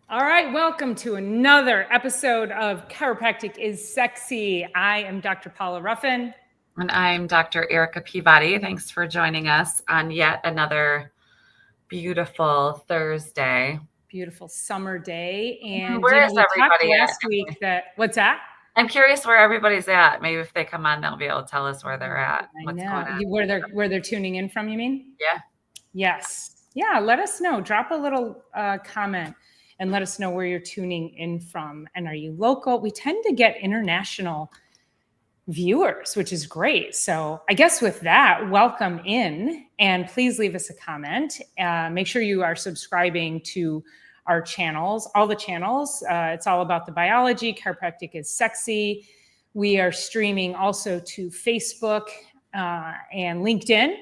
All right, welcome to another episode of Chiropractic is Sexy. I am Dr. Paula Ruffin. And I'm Dr. Erica Peabody. Thanks for joining us on yet another beautiful Thursday. Beautiful summer day. And, Where is we talked everybody last at? week that, what's that? I'm curious where everybody's at. Maybe if they come on, they'll be able to tell us where they're at, I what's know. going on. Where they're tuning in from, you mean? Yeah. Yes. Yeah, let us know. Drop a little comment and let us know where you're tuning in from. And are you local? We tend to get international viewers, which is great. So I guess with that, welcome in and please leave us a comment. Make sure you are subscribing to our channels, all the channels. It's all about the biology. Chiropractic is sexy. We are streaming also to Facebook and LinkedIn.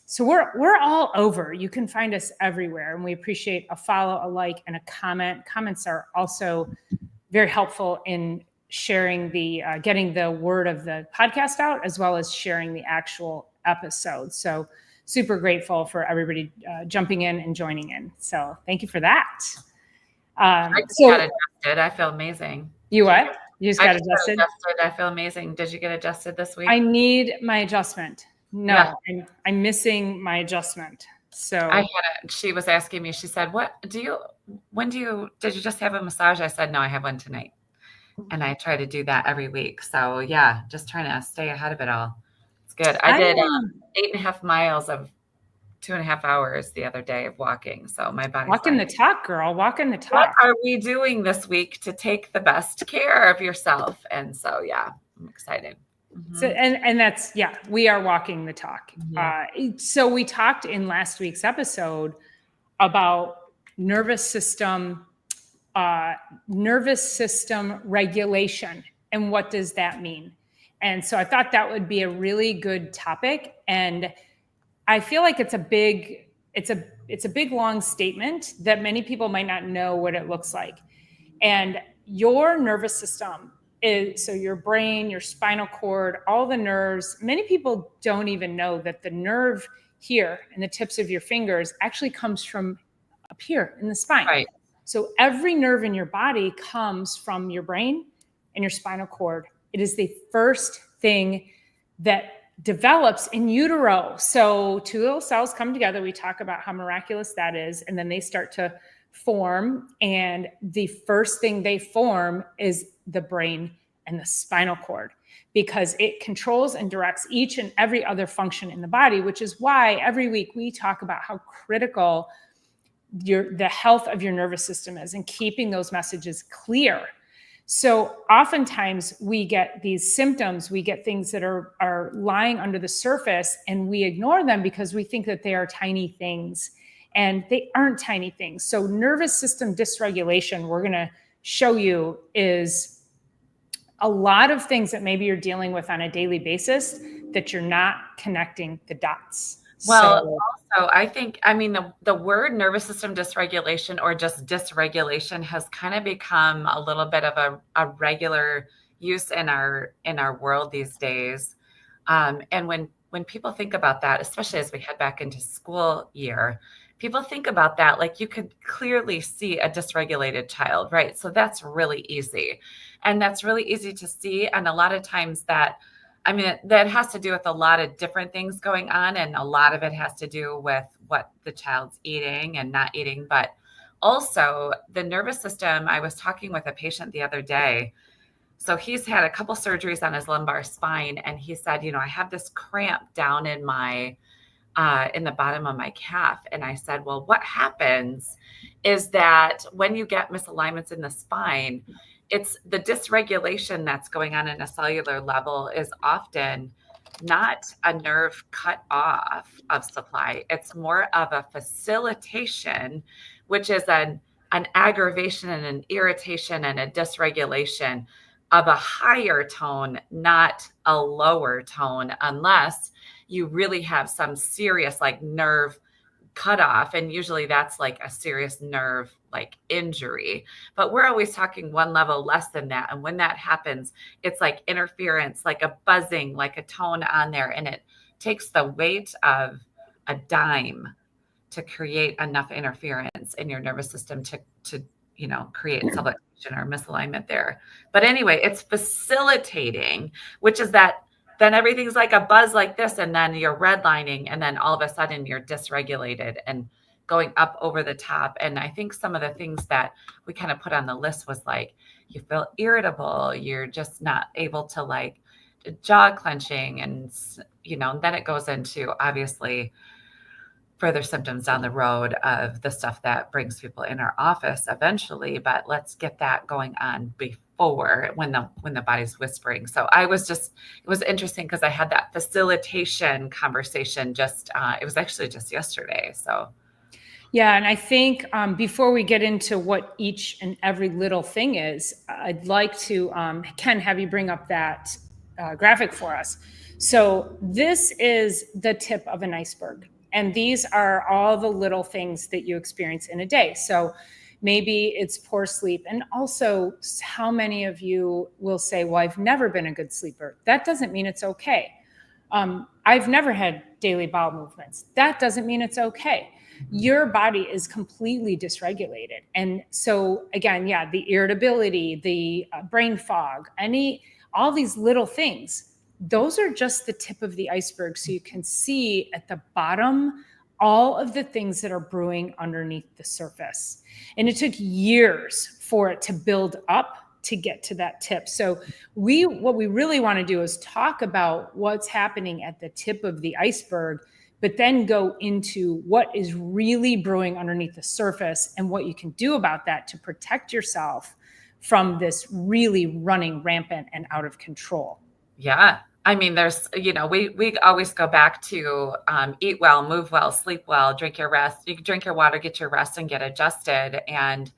So we're all over. You can find us everywhere, and we appreciate a follow, a like, and a comment. Comments are also very helpful in sharing the getting the word of the podcast out, as well as sharing the actual episode. So super grateful for everybody jumping in and joining in. So thank you for that. I just got adjusted. I feel amazing. You what? You just got adjusted? I feel amazing. Did you get adjusted this week? I need my adjustment. No, yeah. I'm missing my adjustment. So I had it. She was asking me, she said, did you just have a massage? I said, no, I have one tonight. And I try to do that every week. So yeah, just trying to stay ahead of it all. It's good. I did 8.5 miles of 2.5 hours the other day of walking. So my body's walking the talk, girl. Walking the talk. What are we doing this week to take the best care of yourself? And so yeah, I'm excited. Mm-hmm. So and that's we are walking the talk. Mm-hmm. So we talked in last week's episode about nervous system regulation and what does that mean. And so I thought that would be a really good topic, and I feel like it's a big long statement that many people might not know what it looks like. And your nervous system is, so your brain, your spinal cord, all the nerves, many people don't even know that the nerve here in the tips of your fingers actually comes from up here in the spine. Right. So every nerve in your body comes from your brain and your spinal cord. It is the first thing that develops in utero. So two little cells come together. We talk about how miraculous that is. And then they start to form. And the first thing they form is the brain and the spinal cord, because it controls and directs each and every other function in the body, which is why every week we talk about how critical the health of your nervous system is and keeping those messages clear. So oftentimes we get these symptoms, we get things that are lying under the surface, and we ignore them because we think that they are tiny things, and they aren't tiny things. So nervous system dysregulation, we're going to show you, is a lot of things that maybe you're dealing with on a daily basis that you're not connecting the dots. Well, also, the word nervous system dysregulation or just dysregulation has kind of become a little bit of a regular use in our world these days. And when people think about that, especially as we head back into school year, people think about that like you could clearly see a dysregulated child, right? So that's really easy. And that's really easy to see. And a lot of times that has to do with a lot of different things going on. And a lot of it has to do with what the child's eating and not eating. But also the nervous system, I was talking with a patient the other day. So he's had a couple surgeries on his lumbar spine. And he said, I have this cramp down in my, in the bottom of my calf. And I said, well, what happens is that when you get misalignments in the spine, it's the dysregulation that's going on in a cellular level is often not a nerve cut off of supply. It's more of a facilitation, which is an aggravation and an irritation and a dysregulation of a higher tone, not a lower tone, unless you really have some serious like nerve cut off. And usually that's like a serious nerve like injury, but we're always talking one level less than that. And when that happens, it's like interference, like a buzzing, like a tone on there. And it takes the weight of a dime to create enough interference in your nervous system to create subluxation or misalignment there. But anyway, it's facilitating, which is that then everything's like a buzz like this, and then you're redlining, and then all of a sudden you're dysregulated and going up over the top. And I think some of the things that we kind of put on the list was like, you feel irritable, you're just not able to like jaw clenching, and then it goes into obviously further symptoms down the road of the stuff that brings people in our office eventually. But let's get that going on before when the body's whispering. So it was interesting because I had that facilitation conversation it was actually just yesterday. So yeah, and I think before we get into what each and every little thing is, I'd like to, Ken, have you bring up that graphic for us. So this is the tip of an iceberg. And these are all the little things that you experience in a day. So maybe it's poor sleep. And also, how many of you will say, well, I've never been a good sleeper. That doesn't mean it's okay. I've never had daily bowel movements. That doesn't mean it's okay. Your body is completely dysregulated. And so again, yeah, the irritability, the brain fog, all these little things, those are just the tip of the iceberg. So you can see at the bottom all of the things that are brewing underneath the surface. And it took years for it to build up to get to that tip. So what we really want to do is talk about what's happening at the tip of the iceberg, but then go into what is really brewing underneath the surface and what you can do about that to protect yourself from this really running rampant and out of control. Yeah. I mean, there's, we always go back to eat well, move well, sleep well, drink your water, get your rest, and get adjusted. And,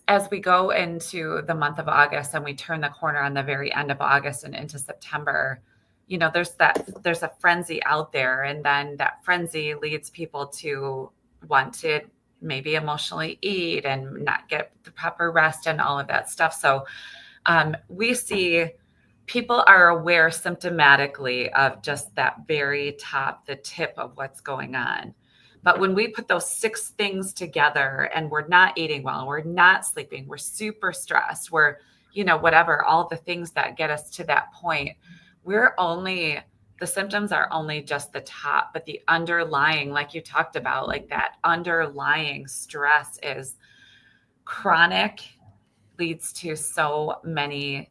as we go into the month of August and we turn the corner on the very end of August and into September, there's a frenzy out there. And then that frenzy leads people to want to maybe emotionally eat and not get the proper rest and all of that stuff. So we see people are aware symptomatically of just that very top, the tip of what's going on. But when we put those 6 things together and we're not eating well, we're not sleeping, we're super stressed, we're, whatever, all the things that get us to that point, the symptoms are only just the top, but the underlying, like you talked about, like that underlying stress is chronic, leads to so many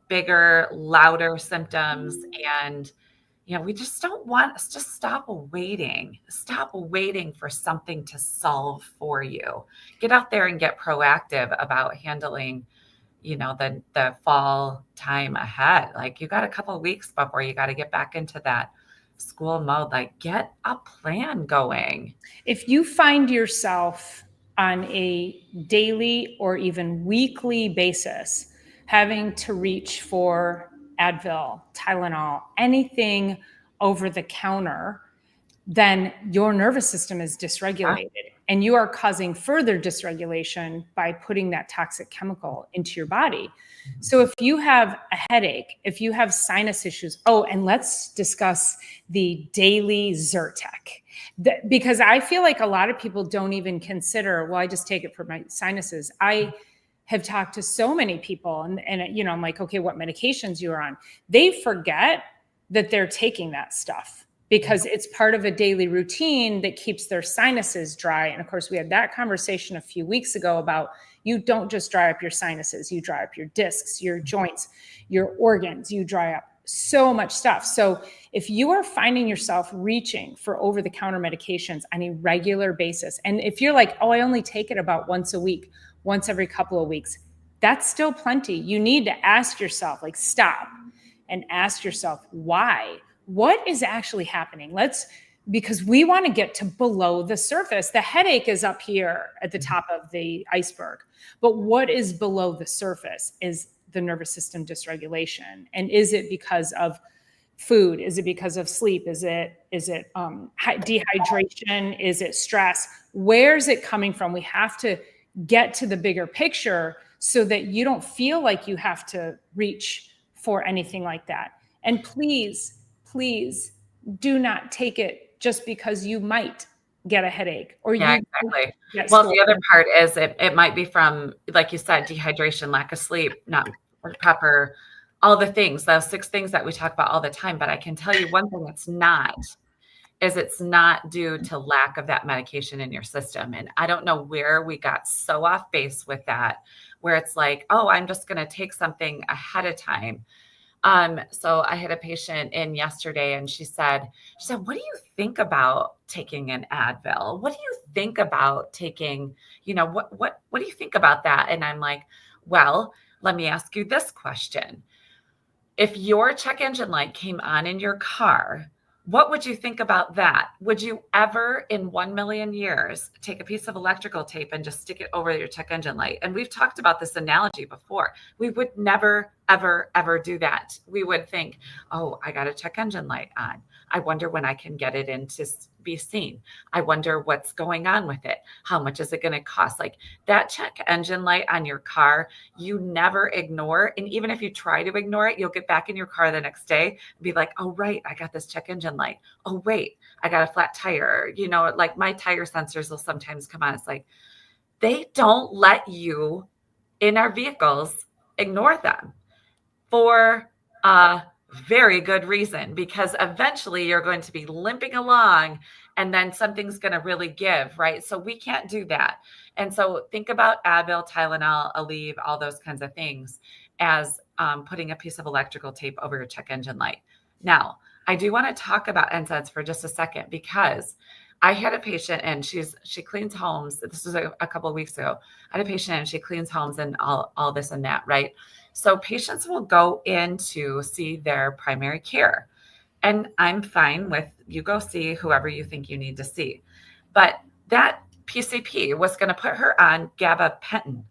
bigger, louder symptoms. And, we just stop waiting for something to solve for you. Get out there and get proactive about handling, the fall time ahead. Like, you got a couple of weeks before you got to get back into that school mode. Like, get a plan going. If you find yourself on a daily or even weekly basis having to reach for Advil, Tylenol, anything over the counter, then your nervous system is dysregulated and you are causing further dysregulation by putting that toxic chemical into your body. So if you have a headache, if you have sinus issues, and let's discuss the daily Zyrtec. Because I feel like a lot of people don't even consider, well, I just take it for my sinuses. I have talked to so many people and I'm like, okay, what medications you're on? They forget that they're taking that stuff because it's part of a daily routine that keeps their sinuses dry. And of course, we had that conversation a few weeks ago about you don't just dry up your sinuses, you dry up your discs, your joints, your organs, you dry up so much stuff. So if you are finding yourself reaching for over-the-counter medications on a regular basis, and if you're like, I only take it about once a week, once every couple of weeks, that's still plenty. You need to ask yourself, stop and ask yourself, why? What is actually happening? Because we want to get to below the surface. The headache is up here at the top of the iceberg, but what is below the surface is the nervous system dysregulation. And is it because of food? Is it because of sleep? Is it dehydration? Is it stress? Where's it coming from? We have to get to the bigger picture so that you don't feel like you have to reach for anything like that. And please do not take it just because you might get a headache or Yeah, you exactly. get Well, the other swollen. part is it might be from, like you said, dehydration, lack of sleep, not proper, all the things, those 6 things that we talk about all the time. But I can tell you one thing it's not due to lack of that medication in your system. And I don't know where we got so off base with that, where it's like, oh, I'm just going to take something ahead of time. So I had a patient in yesterday and she said, what do you think about taking an Advil? What do you think about taking, what do you think about that? And I'm like, well, let me ask you this question. If your check engine light came on in your car, what would you think about that? Would you ever in 1 million years take a piece of electrical tape and just stick it over your check engine light? And we've talked about this analogy before. We would never, ever, ever do that. We would think, oh, I got a check engine light on. I wonder when I can get it in to be seen. I wonder what's going on with it. How much is it going to cost? Like that check engine light on your car, you never ignore. And even if you try to ignore it, you'll get back in your car the next day and be like, oh, right, I got this check engine light. Oh, wait, I got a flat tire. Like my tire sensors will sometimes come on. It's like, they don't let you in our vehicles ignore them for a very good reason, because eventually you're going to be limping along and then something's going to really give, right? So we can't do that. And so think about Advil, Tylenol, Aleve, all those kinds of things as putting a piece of electrical tape over your check engine light. Now, I do want to talk about NSAIDs for just a second, because I had a patient and she cleans homes. This was a couple of weeks ago. I had a patient and she cleans homes and all this and that, right? So patients will go in to see their primary care. And I'm fine with you go see whoever you think you need to see. But that PCP was going to put her on gabapentin,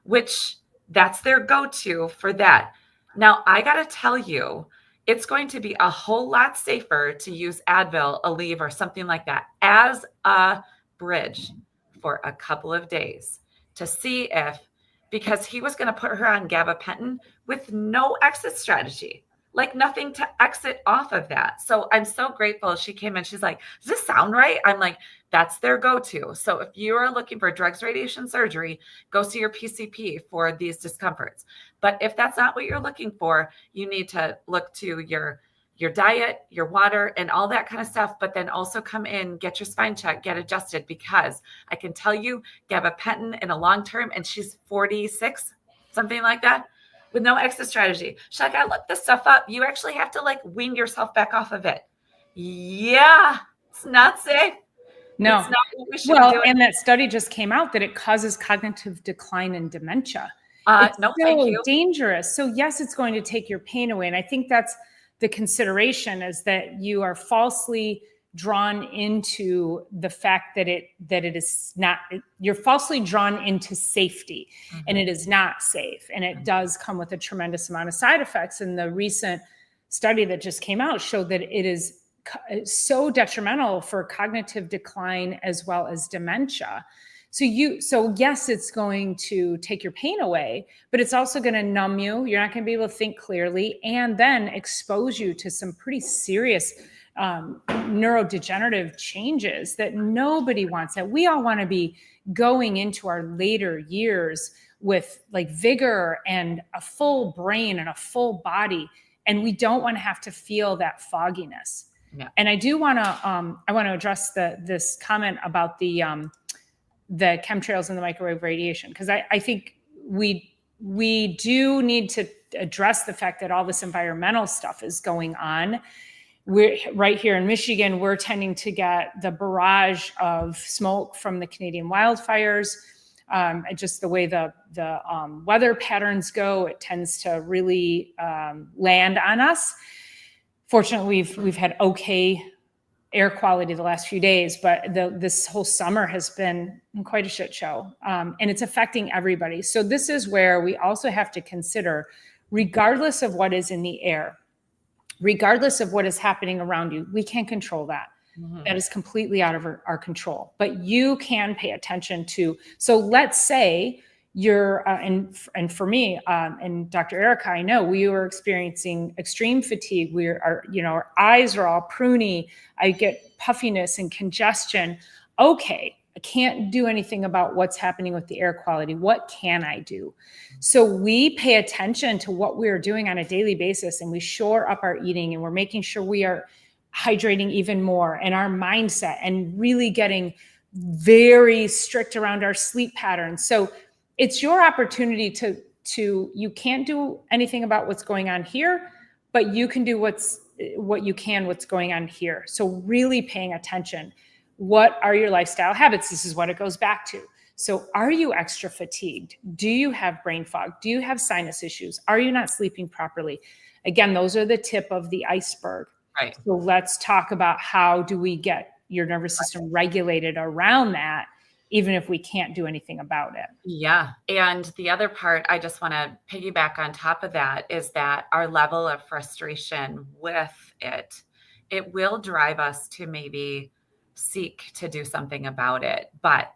which that's their go-to for that. Now, I got to tell you, it's going to be a whole lot safer to use Advil, Aleve, or something like that as a bridge for a couple of days to see if, because he was going to put her on gabapentin with no exit strategy, like nothing to exit off of that. So I'm so grateful she came in. She's like, does this sound right? I'm like, that's their go-to. So if you are looking for drugs, radiation, surgery, go see your PCP for these discomforts. But if that's not what you're looking for, you need to look to your diet, your water, and all that kind of stuff. But then also come in, get your spine checked, get adjusted, because I can tell you gabapentin in a long term, and she's 46, something like that, with no exit strategy. She's like, I looked this stuff up. You actually have to like wean yourself back off of it. Yeah, it's not safe. No. It's not what we should be doing. And that study just came out that it causes cognitive decline and dementia. It's No, so thank you. dangerous. So yes, it's going to take your pain away. And I think that's the consideration, is that you are falsely drawn into the fact that it is not, you're falsely drawn into safety, and it is not safe. And it does come with a tremendous amount of side effects. And the recent study that just came out showed that it is so detrimental for cognitive decline as well as dementia. So yes, it's going to take your pain away, but it's also going to numb you. You're not going to be able to think clearly, and then expose you to some pretty serious neurodegenerative changes that nobody wants. That we all want to be going into our later years with like vigor and a full brain and a full body, and we don't want to have to feel that fogginess. Yeah. And I do want to address this comment about the chemtrails and the microwave radiation, because I think we do need to address the fact that all this environmental stuff is going on. We're right here in Michigan, we're tending to get the barrage of smoke from the Canadian wildfires. Just the way the weather patterns go, it tends to really land on us. Fortunately, we've had okay air quality the last few days, but this whole summer has been quite a shit show, and it's affecting everybody. So this is where we also have to consider, regardless of what is in the air, regardless of what is happening around you, we can't control that. That is completely out of our control. But you can pay attention to. So let's say you're, and for me and Dr. Erica, I know we were experiencing extreme fatigue. Our eyes are all pruny. I get puffiness and congestion. okay, I can't do anything about what's happening with the air quality. What can I do? So we pay attention to what we're doing on a daily basis, and we shore up our eating, and we're making sure we are hydrating even more, and our mindset, and really getting very strict around our sleep patterns. So it's your opportunity to you can't do anything about what's going on here, but you can do what's going on here. So really paying attention. What are your lifestyle habits? This is what it goes back to. So are you extra fatigued? Do you have brain fog? Do you have sinus issues? Are you not sleeping properly? Again, those are the tip of the iceberg. Right. So let's talk about how do we get your nervous system regulated around that, even if we can't do anything about it. Yeah. And the other part I just want to piggyback on top of that is that our level of frustration with it will drive us to maybe seek to do something about it. But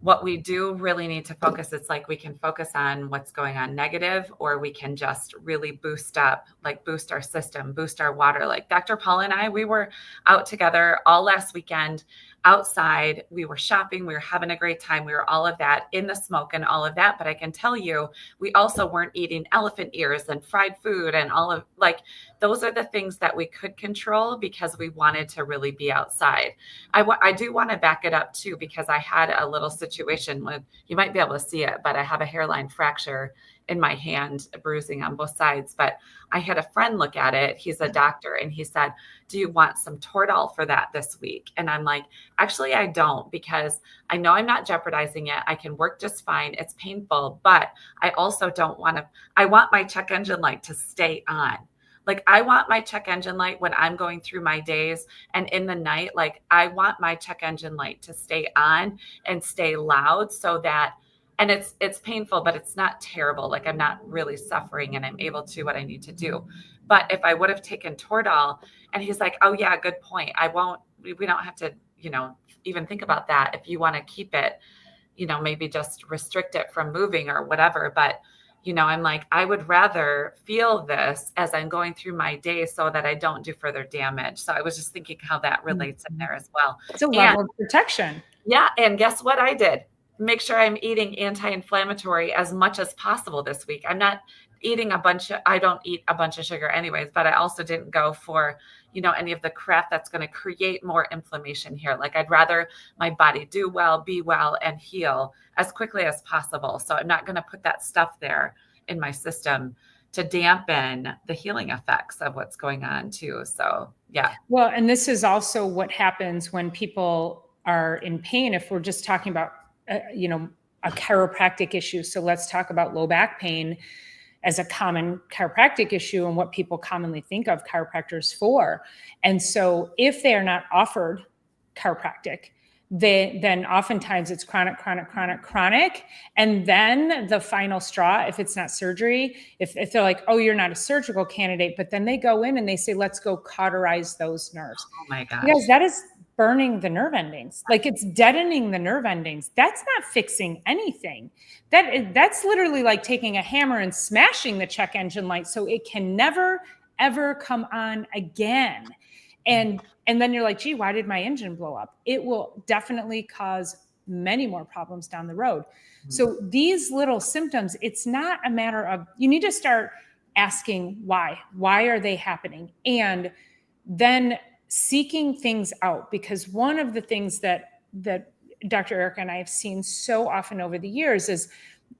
what we do really need to focus, it's like we can focus on what's going on negative, or we can just really boost our system, boost our water. Like Dr. Paula and I, we were out together all last weekend outside. We were shopping. We were having a great time. We were all of that in the smoke and all of that. But I can tell you, we also weren't eating elephant ears and fried food and all of those are the things that we could control because we wanted to really be outside. I do want to back it up too, because I had a little situation with, you might be able to see it, but I have a hairline fracture in my hand, bruising on both sides. But I had a friend look at it. He's a doctor, and he said, do you want some Toradol for that this week? And I'm like, actually, I don't, because I know I'm not jeopardizing it. I can work just fine. It's painful, but I also don't want to, I want my check engine light to stay on. Like I want my check engine light when I'm going through my days and in the night, like I want my check engine light to stay on and stay loud so that, and it's painful, but it's not terrible. Like I'm not really suffering and I'm able to do what I need to do. But if I would have taken Toradol, and he's like, oh yeah, good point. We don't have to, even think about that. If you want to keep it, maybe just restrict it from moving or whatever. But I'm like, I would rather feel this as I'm going through my day so that I don't do further damage. So I was just thinking how that relates in there as well. It's a level of protection. Yeah. And guess what I did? Make sure I'm eating anti-inflammatory as much as possible this week. I'm not eating I don't eat a bunch of sugar anyways, but I also didn't go for, any of the crap that's going to create more inflammation here. Like I'd rather my body do well, be well, and heal as quickly as possible. So I'm not going to put that stuff there in my system to dampen the healing effects of what's going on too. So yeah. Well, and this is also what happens when people are in pain. If we're just talking about, a chiropractic issue. So let's talk about low back pain as a common chiropractic issue and what people commonly think of chiropractors for. And so if they are not offered chiropractic, then oftentimes it's chronic. And then the final straw, if it's not surgery, if they're like, oh, you're not a surgical candidate, but then they go in and they say, let's go cauterize those nerves. Oh my gosh. Because that is burning the nerve endings. Like it's deadening the nerve endings. That's not fixing anything. That's literally like taking a hammer and smashing the check engine light so it can never, ever come on again. And then you're like, gee, why did my engine blow up? It will definitely cause many more problems down the road. Mm-hmm. So these little symptoms, it's not a matter of, you need to start asking why are they happening? And then seeking things out, because one of the things that Dr. Erica and I have seen so often over the years is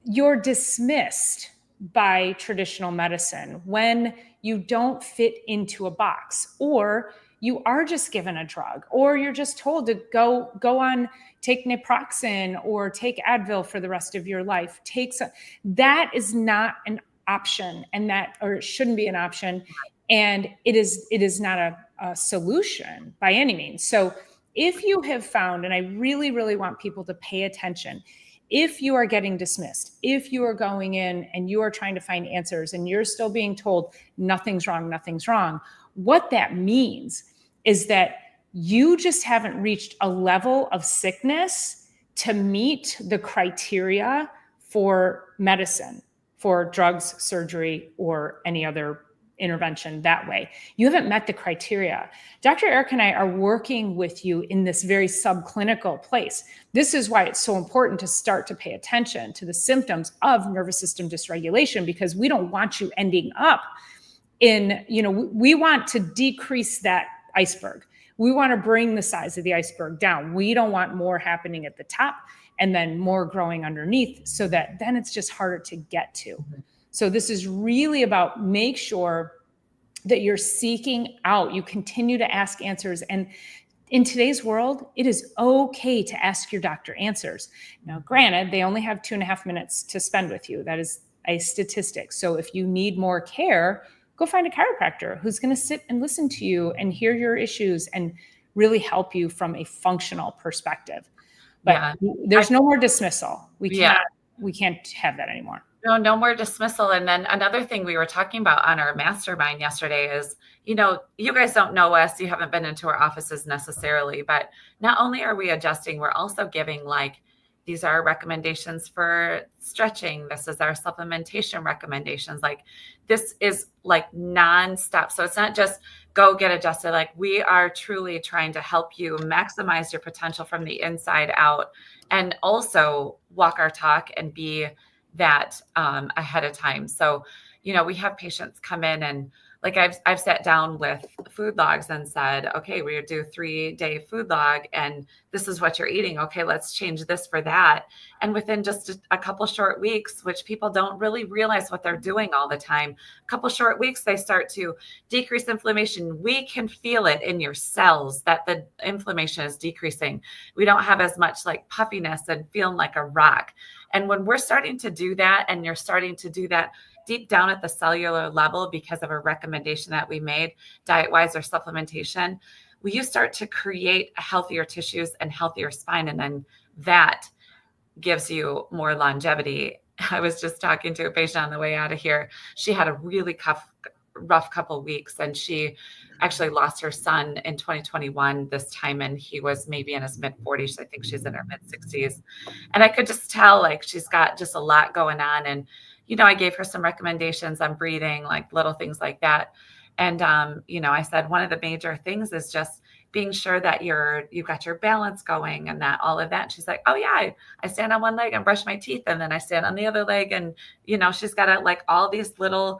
you're dismissed by traditional medicine when you don't fit into a box, or you are just given a drug, or you're just told to go on, take naproxen or take Advil for the rest of your life. That is not an option, or it shouldn't be an option. And it is not a solution by any means. So if you have found, and I really, really want people to pay attention, if you are getting dismissed, if you are going in and you are trying to find answers and you're still being told nothing's wrong, what that means is that you just haven't reached a level of sickness to meet the criteria for medicine, for drugs, surgery, or any other intervention that way. You haven't met the criteria. Dr. Eric and I are working with you in this very subclinical place. This is why it's so important to start to pay attention to the symptoms of nervous system dysregulation, because we don't want you ending up in, we want to decrease that iceberg. We want to bring the size of the iceberg down. We don't want more happening at the top and then more growing underneath, so that then it's just harder to get to. So this is really about make sure that you're seeking out, you continue to ask answers. And in today's world, it is okay to ask your doctor answers. Now, granted, they only have 2.5 minutes to spend with you. That is a statistic. So if you need more care, go find a chiropractor who's going to sit and listen to you and hear your issues and really help you from a functional perspective. But there's no more dismissal. We can't have that anymore. No more dismissal. And then another thing we were talking about on our mastermind yesterday is, you guys don't know us, you haven't been into our offices necessarily, but not only are we adjusting, we're also giving these are our recommendations for stretching. This is our supplementation recommendations. This is nonstop. So it's not just go get adjusted. We are truly trying to help you maximize your potential from the inside out, and also walk our talk and be that ahead of time. So, we have patients come in and I've sat down with food logs and said, okay, we do 3-day food log and this is what you're eating. Okay, let's change this for that. And within just a couple short weeks, which people don't really realize what they're doing all the time, a couple short weeks, they start to decrease inflammation. We can feel it in your cells that the inflammation is decreasing. We don't have as much puffiness and feeling like a rock. And when we're starting to do that, and you're starting to do that deep down at the cellular level because of a recommendation that we made, diet-wise or supplementation, you start to create healthier tissues and healthier spine. And then that gives you more longevity. I was just talking to a patient on the way out of here. She had a really rough couple of weeks, and she actually lost her son in 2021 this time, and he was maybe in his mid-40s. I think she's in her mid-60s. And I could just tell she's got just a lot going on. And I gave her some recommendations on breathing, little things like that. And, I said, one of the major things is just being sure that you've got your balance going and that all of that. And she's like, oh yeah, I stand on one leg and brush my teeth, and then I stand on the other leg. And, she's got all these little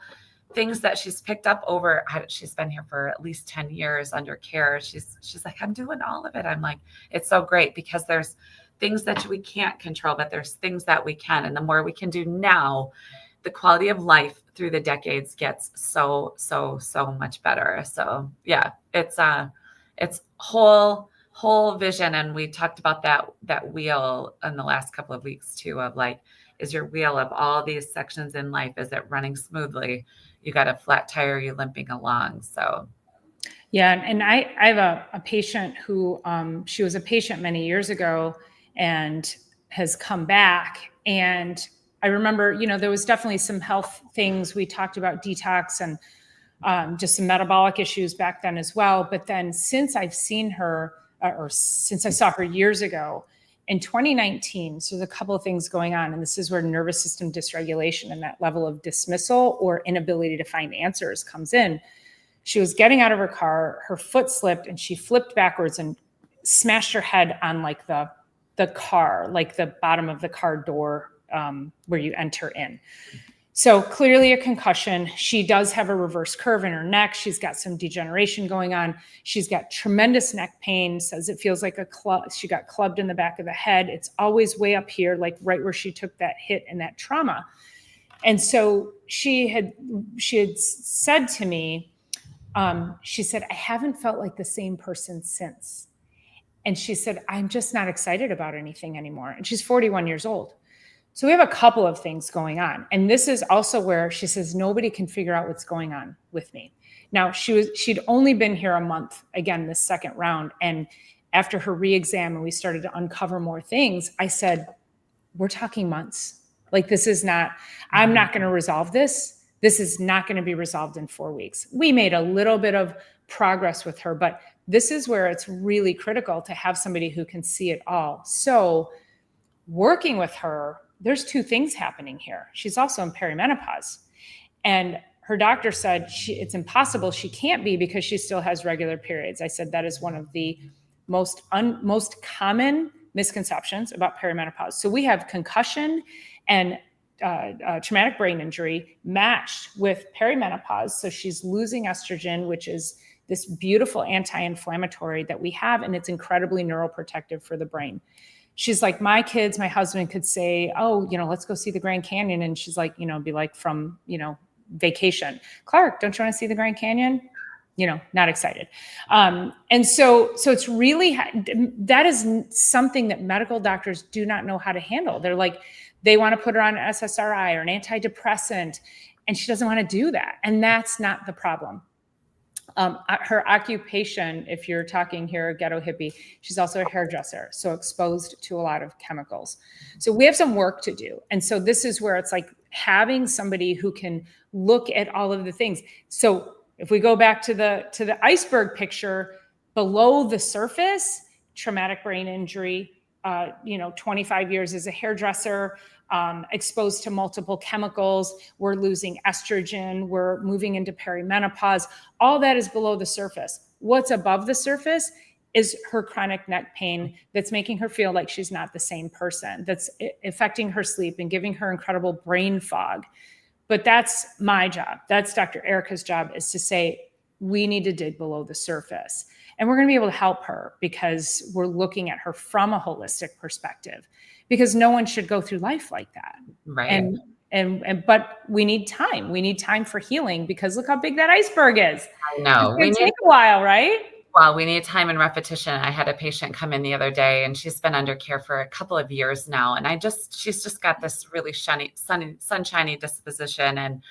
things that she's picked up over. She's been here for at least 10 years under care. She's like, I'm doing all of it. I'm like, it's so great, because there's things that we can't control, but there's things that we can. And the more we can do now, the quality of life through the decades gets so much better. So yeah, it's whole vision. And we talked about that wheel in the last couple of weeks too, of is your wheel of all these sections in life, is it running smoothly? You got a flat tire, you limping along. So yeah. And I have a patient who, she was a patient many years ago and has come back. And I remember, there was definitely some health things. We talked about detox and just some metabolic issues back then as well. But then since I've seen her, or since I saw her years ago, in 2019, so there's a couple of things going on. And this is where nervous system dysregulation and that level of dismissal or inability to find answers comes in. She was getting out of her car, her foot slipped, and she flipped backwards and smashed her head on the car, the bottom of the car door where you enter in. So clearly a concussion. She does have a reverse curve in her neck. She's got some degeneration going on. She's got tremendous neck pain, says it feels like she got clubbed in the back of the head. It's always way up here, right where she took that hit and that trauma. And so she had said to me, she said, I haven't felt like the same person since. And she said, I'm just not excited about anything anymore. And she's 41 years old. So we have a couple of things going on. And this is also where she says, nobody can figure out what's going on with me. Now, she'd only been here a month, again, this second round. And after her re-exam and we started to uncover more things, I said, we're talking months. This is not, I'm not going to resolve this. This is not going to be resolved in 4 weeks. We made a little bit of progress with her, but this is where it's really critical to have somebody who can see it all. So working with her, there's two things happening here. She's also in perimenopause, and her doctor said it's impossible. She can't be because she still has regular periods. I said that is one of the most common misconceptions about perimenopause. So we have concussion and traumatic brain injury matched with perimenopause. So she's losing estrogen, which is this beautiful anti-inflammatory that we have, and it's incredibly neuroprotective for the brain. She's like, my husband could say, oh, let's go see the Grand Canyon. And she's like, be like from, vacation. Clark, don't you want to see the Grand Canyon? Not excited. And so it's really, that is something that medical doctors do not know how to handle. They're like, they want to put her on an SSRI or an antidepressant, and she doesn't want to do that. And that's not the problem. Her occupation, if you're talking here, ghetto hippie, she's also a hairdresser, so exposed to a lot of chemicals. So we have some work to do. And so this is where it's like having somebody who can look at all of the things. So if we go back to the iceberg picture, below the surface, traumatic brain injury, 25 years as a hairdresser, exposed to multiple chemicals, we're losing estrogen, we're moving into perimenopause. All that is below the surface. What's above the surface is her chronic neck pain that's making her feel like she's not the same person, that's affecting her sleep and giving her incredible brain fog. But that's my job. That's Dr. Erica's job, is to say, we need to dig below the surface. And we're going to be able to help her because we're looking at her from a holistic perspective, because no one should go through life like that. Right. But we need time. We need time for healing, because look how big that iceberg is. I know. It's going to take a while, right? Well, we need time and repetition. I had a patient come in the other day, and she's been under care for a couple of years now. And she's just got this really sunshiny disposition, and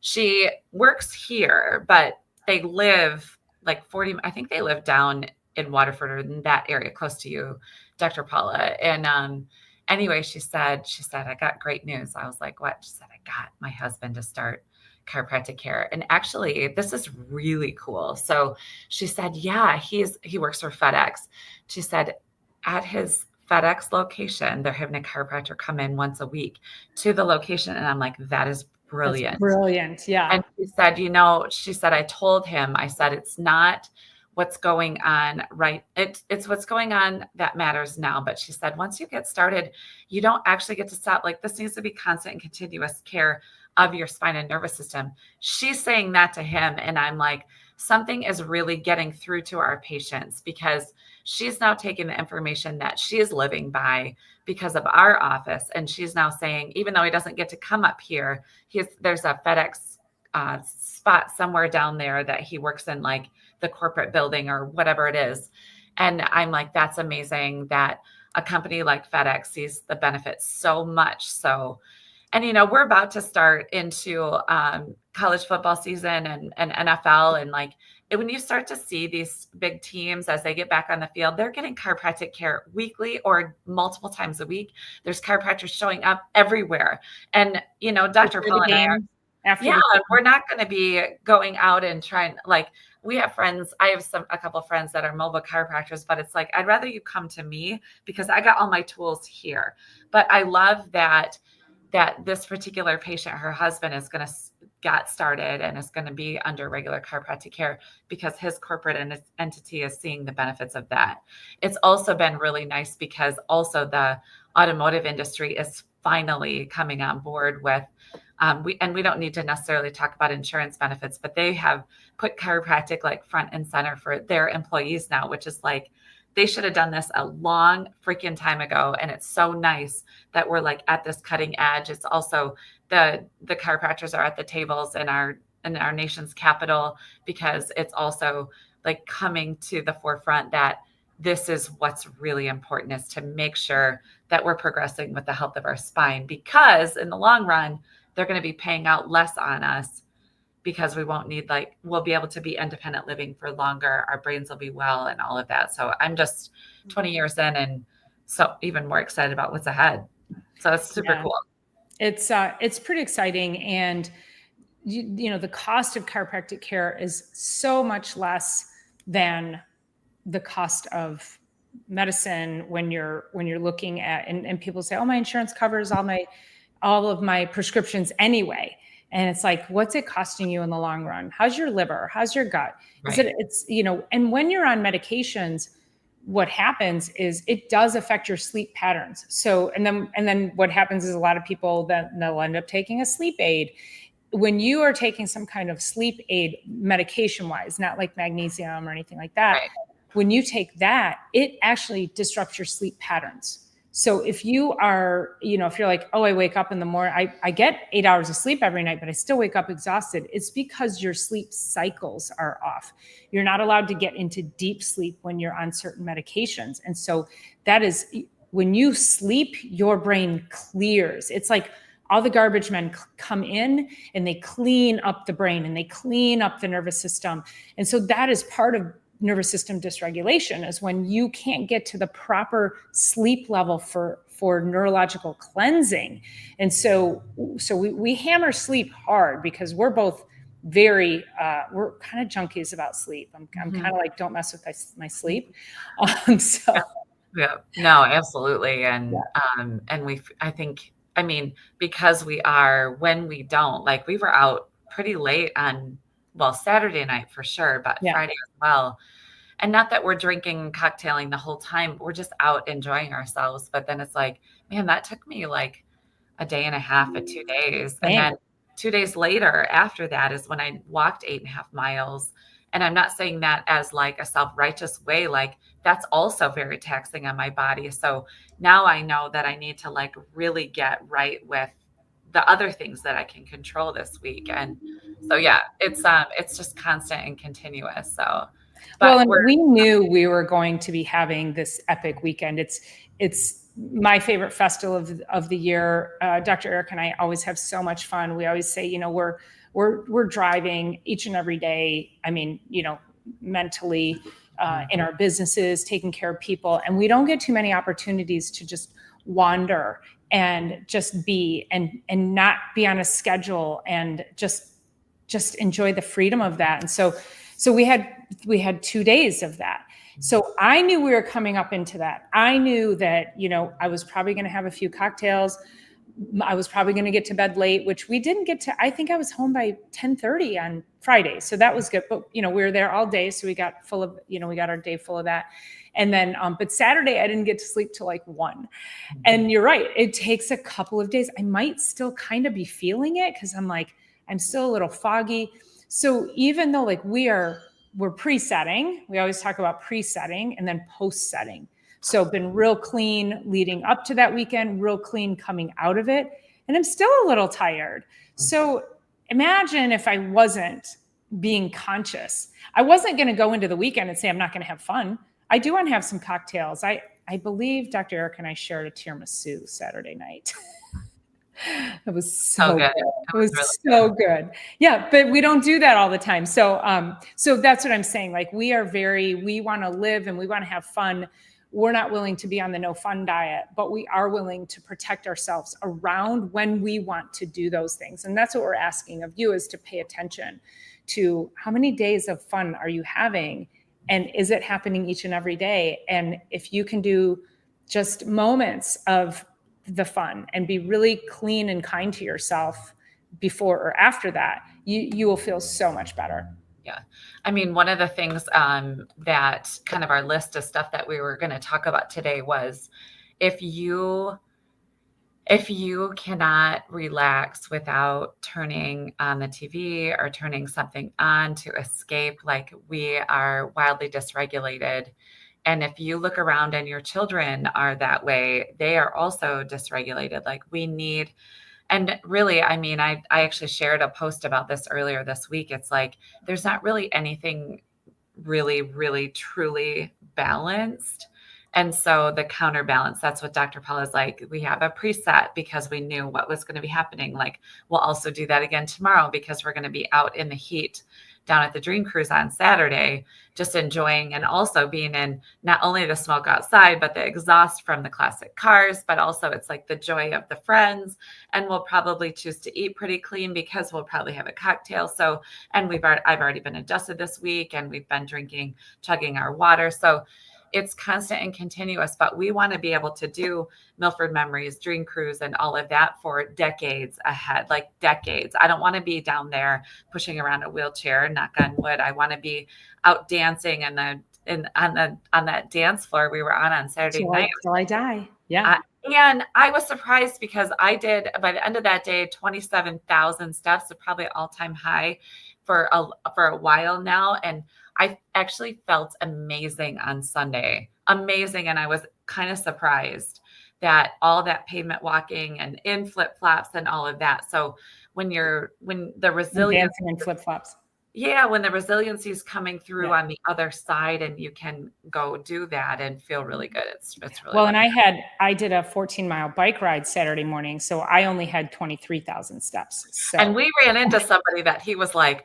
she works here, but they live like 40, I think they live down in Waterford or in that area close to you, Dr. Paula. And anyway, she said, I got great news. I was like, what? She said, I got my husband to start chiropractic care. And actually, this is really cool. So she said, yeah, he works for FedEx. She said, at his FedEx location, they're having a chiropractor come in once a week to the location. And I'm like, that is brilliant. That's brilliant. Yeah. And she said, I told him, I said, it's not what's going on, right? It's what's going on that matters now. But she said, once you get started, you don't actually get to stop. Like, this needs to be constant and continuous care of your spine and nervous system. She's saying that to him. And I'm like, something is really getting through to our patients, because she's now taking the information that she is living by because of our office. And she's now saying, even though he doesn't get to come up here, there's a FedEx spot somewhere down there that he works in, like the corporate building or whatever it is. And I'm like, that's amazing that a company like FedEx sees the benefits so much. So, and, we're about to start into college football season and NFL. And like, when you start to see these big teams as they get back on the field, they're getting chiropractic care weekly or multiple times a week. There's chiropractors showing up everywhere. And, Dr. Paul and I we're not going to be going out and trying, like, we have friends. I have a couple of friends that are mobile chiropractors, but it's like, I'd rather you come to me because I got all my tools here. But I love that this particular patient, her husband is going to get started and is going to be under regular chiropractic care because his corporate entity is seeing the benefits of that. It's also been really nice because also the automotive industry is finally coming on board with, we don't need to necessarily talk about insurance benefits, but they have put chiropractic like front and center for their employees now, which is like, they should have done this a long freaking time ago. And it's so nice that we're like at this cutting edge. It's also the chiropractors are at the tables in our nation's capital, because it's also like coming to the forefront that this is what's really important, is to make sure that we're progressing with the health of our spine, because in the long run, they're going to be paying out less on us, because we won't need, like, we'll be able to be independent living for longer. Our brains will be well and all of that. So I'm just 20 years in, and so even more excited about what's ahead. So it's super cool. It's pretty exciting. And, the cost of chiropractic care is so much less than the cost of medicine when you're looking at, and people say, oh, my insurance covers all of my prescriptions anyway. And it's like, what's it costing you in the long run? How's your liver? How's your gut? Is Right. it's, and when you're on medications, what happens is it does affect your sleep patterns. So, and then what happens is a lot of people that they'll end up taking a sleep aid. When you are taking some kind of sleep aid medication wise, not like magnesium or anything like that, Right. when you take that, it actually disrupts your sleep patterns. So if you are, if you're like, oh, I wake up in the morning, I get 8 hours of sleep every night, but I still wake up exhausted. It's because your sleep cycles are off. You're not allowed to get into deep sleep when you're on certain medications. And so that is, when you sleep, your brain clears. It's like all the garbage men come in and they clean up the brain and they clean up the nervous system. And so that is part of nervous system dysregulation, is when you can't get to the proper sleep level for neurological cleansing. And so we hammer sleep hard because we're both very we're kind of junkies about sleep. I'm kind of like, don't mess with my sleep. So yeah, no, absolutely. And yeah. I mean, because when we don't, like, we were out pretty late on, well, Saturday night for sure, but Yeah. Friday as well. And not that we're drinking and cocktailing the whole time, we're just out enjoying ourselves. But then it's like, man, that took me like a day and a half or 2 days. And Same. then 2 days later after that is when I walked 8.5 miles. And I'm not saying that as like a self-righteous way, like that's also very taxing on my body. So now I know that I need to like really get right with the other things that I can control this week. And so, yeah, it's just constant and continuous. So, Well, but and we knew we were going to be having this epic weekend. It's my favorite festival of the year. Dr. Eric and I always have so much fun. We always say, we're driving each and every day. I mean, mentally in our businesses, taking care of people, and we don't get too many opportunities to just wander and just be and not be on a schedule and just enjoy the freedom of that. And so we had 2 days of that. So I knew we were coming up into that. I knew that, I was probably going to have a few cocktails. I was probably going to get to bed late, which we didn't get to. I think I was home by 10:30 on Friday. So that was good. But, we were there all day. So we got we got our day full of that. And then, but Saturday, I didn't get to sleep till like 1. And you're right. It takes a couple of days. I might still kind of be feeling it because I'm still a little foggy. So even though like we're presetting, we always talk about presetting and then post-setting. So been real clean leading up to that weekend, real clean coming out of it. And I'm still a little tired. So imagine if I wasn't being conscious. I wasn't going to go into the weekend and say, I'm not going to have fun. I do want to have some cocktails. I believe Dr. Eric and I shared a tiramisu Saturday night. It was so good. It was really so good. Yeah, but we don't do that all the time. So that's what I'm saying. Like we want to live and we want to have fun. We're not willing to be on the no fun diet, but we are willing to protect ourselves around when we want to do those things. And that's what we're asking of you, is to pay attention to how many days of fun are you having, and is it happening each and every day? And if you can do just moments of the fun and be really clean and kind to yourself before or after that, you will feel so much better. Yeah. I mean, one of the things that kind of our list of stuff that we were going to talk about today was if you cannot relax without turning on the TV or turning something on to escape, like we are wildly dysregulated. And if you look around and your children are that way, they are also dysregulated. Like we need, and really, I mean, I actually shared a post about this earlier this week. It's like, there's not really anything really, really, truly balanced. And so the counterbalance, that's what Dr. Paula is like. We have a preset because we knew what was going to be happening. Like we'll also do that again tomorrow because we're going to be out in the heat down at the Dream Cruise on Saturday, just enjoying and also being in not only the smoke outside, but the exhaust from the classic cars, but also it's like the joy of the friends. And we'll probably choose to eat pretty clean because we'll probably have a cocktail. So, and I've already been adjusted this week and we've been chugging our water. So it's constant and continuous, but we want to be able to do Milford Memories, Dream Cruise, and all of that for decades ahead, like decades. I don't want to be down there pushing around a wheelchair, knock on wood. I want to be out dancing on that dance floor we were on Saturday night. Till I die. Yeah. And I was surprised because I did, by the end of that day, 27,000 steps, so probably all-time high for a while now. And I actually felt amazing on Sunday. Amazing. And I was kind of surprised that all that pavement walking and in flip-flops and all of that. So when the resilience dancing in flip-flops. Yeah, when the resiliency is coming through on the other side and you can go do that and feel really good. It's really well. And I did a 14-mile bike ride Saturday morning, so I only had 23,000 steps. So. And we ran into somebody that he was like,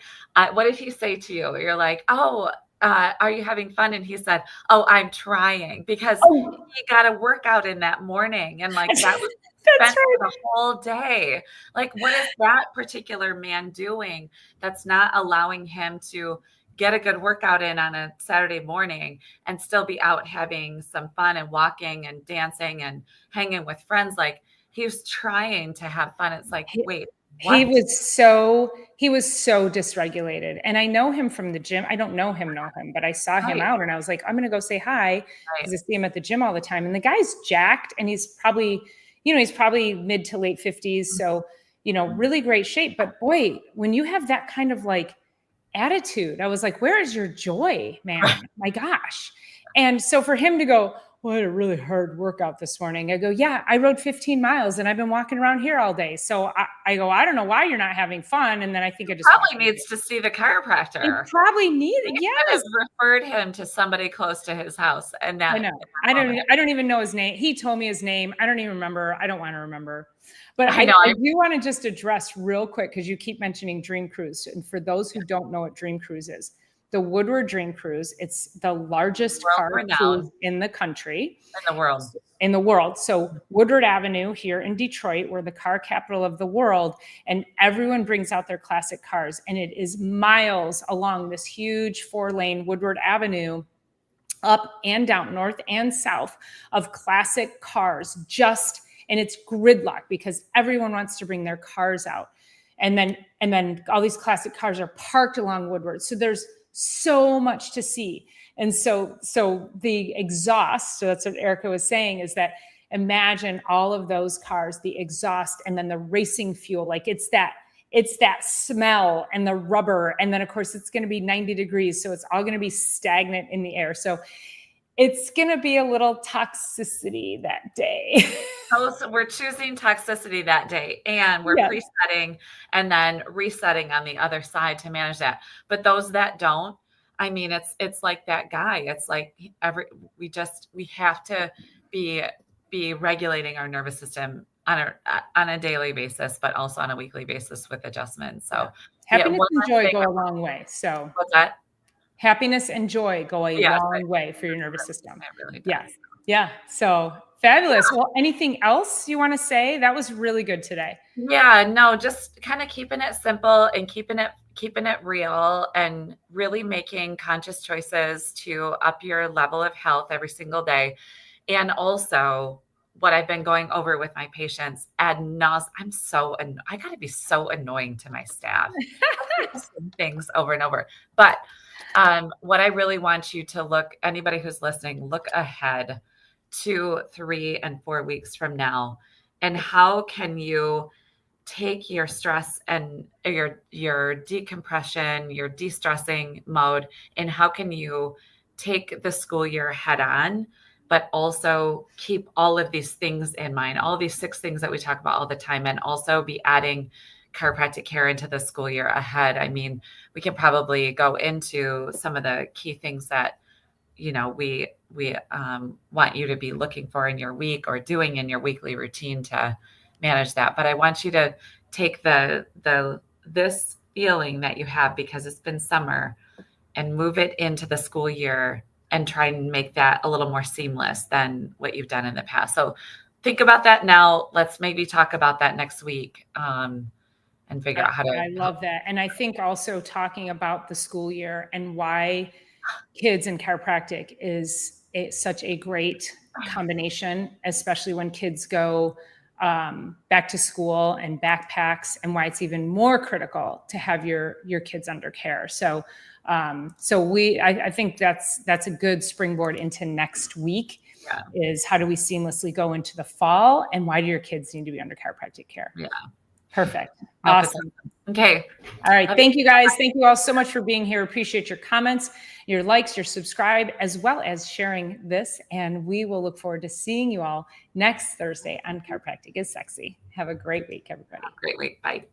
what did he say to you? You're like, oh, are you having fun? And he said, oh, I'm trying, because he got a workout in that morning. And like that was spent the whole day. Like, what is that particular man doing that's not allowing him to get a good workout in on a Saturday morning and still be out having some fun and walking and dancing and hanging with friends? Like, he was trying to have fun. It's like, wait, what? He was so dysregulated. And I know him from the gym. I don't know him, but I saw him out and I was like, I'm going to go say hi, because I see him at the gym all the time. And the guy's jacked and he's probably mid to late 50s. So, really great shape. But boy, when you have that kind of like attitude, I was like, where is your joy, man? My gosh. And so for him to go, well, I had a really hard workout this morning. I go, yeah, I rode 15 miles and I've been walking around here all day. So I go, I don't know why you're not having fun. And then I think it just probably needs to see the chiropractor. He probably needed. Yes, referred him to somebody close to his house. And that, I know. I don't even know his name. He told me his name. I don't even remember. I don't want to remember. But I do want to just address real quick, because you keep mentioning Dream Cruise. And for those who don't know what Dream Cruise is, the Woodward Dream Cruise, it's the largest car cruise in the country. In the world. So Woodward Avenue here in Detroit, we're the car capital of the world, and everyone brings out their classic cars. And it is miles along this huge 4-lane Woodward Avenue, up and down, north and south, of classic cars, and it's gridlock because everyone wants to bring their cars out. And then all these classic cars are parked along Woodward. So there's so much to see. And so the exhaust, so that's what Erica was saying, is that imagine all of those cars, the exhaust, and then the racing fuel, like it's that smell and the rubber. And then of course it's going to be 90 degrees. So it's all going to be stagnant in the air. So it's going to be a little toxicity that day. So we're choosing toxicity that day, and we're presetting and then resetting on the other side to manage that. But those that don't, I mean, it's like that guy. It's like we have to be regulating our nervous system on a daily basis, but also on a weekly basis with adjustments. So happiness and joy go a long way. So what's that? Happiness and joy go a long way for your nervous system. It really does. Yeah. So fabulous. Well, anything else you want to say? That was really good today. Yeah, no, just kind of keeping it simple and keeping it real, and really making conscious choices to up your level of health every single day. And also what I've been going over with my patients ad nauseam. I got to be so annoying to my staff. Things over and over. But what I really want you to anybody who's listening, look ahead 2, 3, and 4 weeks from now. And how can you take your stress and your decompression, your de-stressing mode, and how can you take the school year head on, but also keep all of these things in mind, all these 6 things that we talk about all the time, and also be adding chiropractic care into the school year ahead. I mean, we can probably go into some of the key things that, we want you to be looking for in your week or doing in your weekly routine to manage that. But I want you to take this feeling that you have, because it's been summer, and move it into the school year and try and make that a little more seamless than what you've done in the past. So think about that now. Let's maybe talk about that next week. And figure out how to. I love that. And I think also talking about the school year and why kids in chiropractic is such a great combination, especially when kids go back to school and backpacks, and why it's even more critical to have your kids under care. So I think that's a good springboard into next week. Yeah. Is how do we seamlessly go into the fall, and why do your kids need to be under chiropractic care? Yeah. Perfect. No, Awesome. Okay. All right. Thank you guys. Thank you all so much for being here. Appreciate your comments, your likes, your subscribe, as well as sharing this. And we will look forward to seeing you all next Thursday on Chiropractic is Sexy. Have a great week, everybody. Great week. Bye.